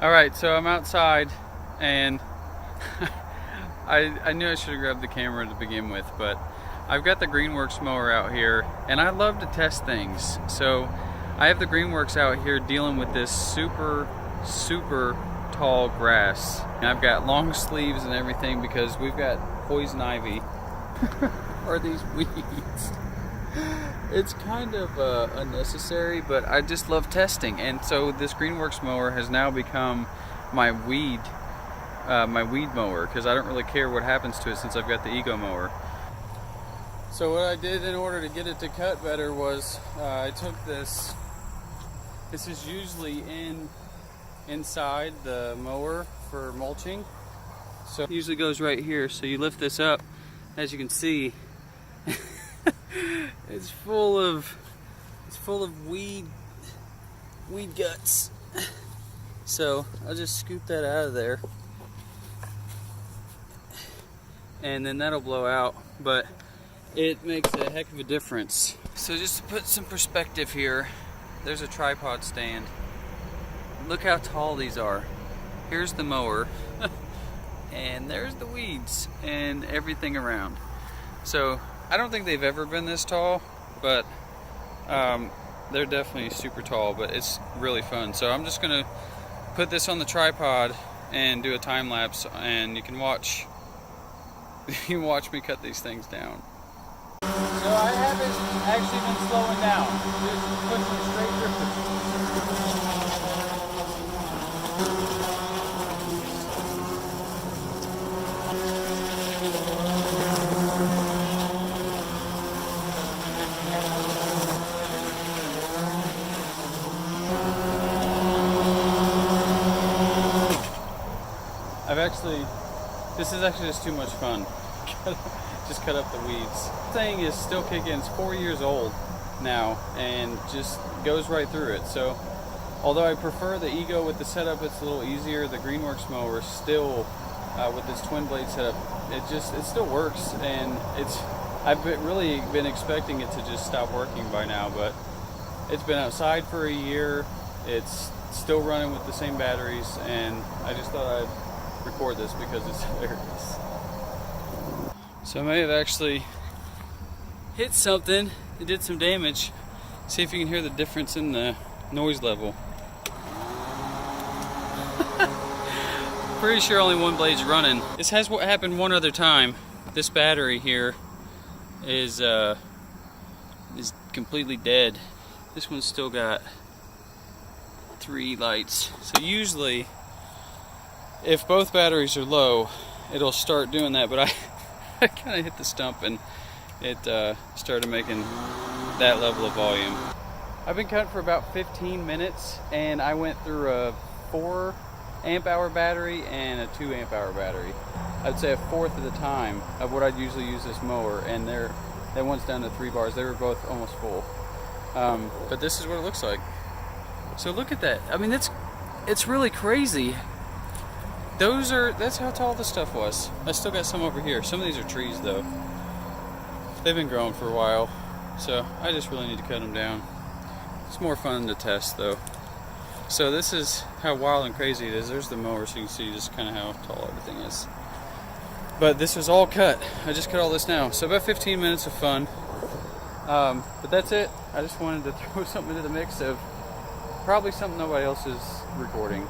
Alright, so I'm outside and I knew I should have grabbed the camera to begin with, but I've got the Greenworks mower out here and I love to test things. So I have the Greenworks out here dealing with this super tall grass. And I've got long sleeves and everything because we've got poison ivy or these weeds. It's kind of unnecessary, but I just love testing, and so this Greenworks mower has now become my weed mower because I don't really care what happens to it since I've got the Ego mower. So what I did in order to get it to cut better was I took this. This is usually inside the mower for mulching, so it usually goes right here. So you lift this up, as you can see. It's full of weed guts. So I'll just scoop that out of there, and then that'll blow out. But it makes a heck of a difference. So just to put some perspective here, there's a tripod stand. Look how tall these are. Here's the mower, and there's the weeds and everything around. So I don't think they've ever been this tall, but they're definitely super tall, but it's really fun. So I'm just gonna put this on the tripod and do a time lapse, and you can watch me cut these things down. So I haven't actually been slowing down, just pushing straight through. This is actually just too much fun. Just cut up the weeds. This thing is still kicking. It's 4 years old now and just goes right through it. So although I prefer the Ego with the setup, it's a little easier. The Greenworks mower still, with this twin blade setup, it still works, and I've really been expecting it to just stop working by now, but it's been outside for a year. It's still running with the same batteries, and I just thought I'd record this because it's hilarious. So I may have actually hit something that did some damage. See if you can hear the difference in the noise level. Pretty sure only one blade's running. This has happened one other time. This battery here is completely dead. This one's still got 3 lights. So usually, if both batteries are low, it'll start doing that, but I kind of hit the stump and it started making that level of volume. I've been cutting for about 15 minutes, and I went through a 4 amp hour battery and a 2 amp hour battery. I'd say a fourth of the time of what I'd usually use this mower, and that one's down to 3 bars. They were both almost full. But this is what it looks like. So look at that. I mean, it's really crazy. That's how tall this stuff was. I still got some over here. Some of these are trees though. They've been growing for a while, so I just really need to cut them down. It's more fun to test though. So this is how wild and crazy it is. There's the mower, so you can see just kind of how tall everything is. But this was all cut. I just cut all this now. So about 15 minutes of fun. But that's it. I just wanted to throw something into the mix of probably something nobody else is recording.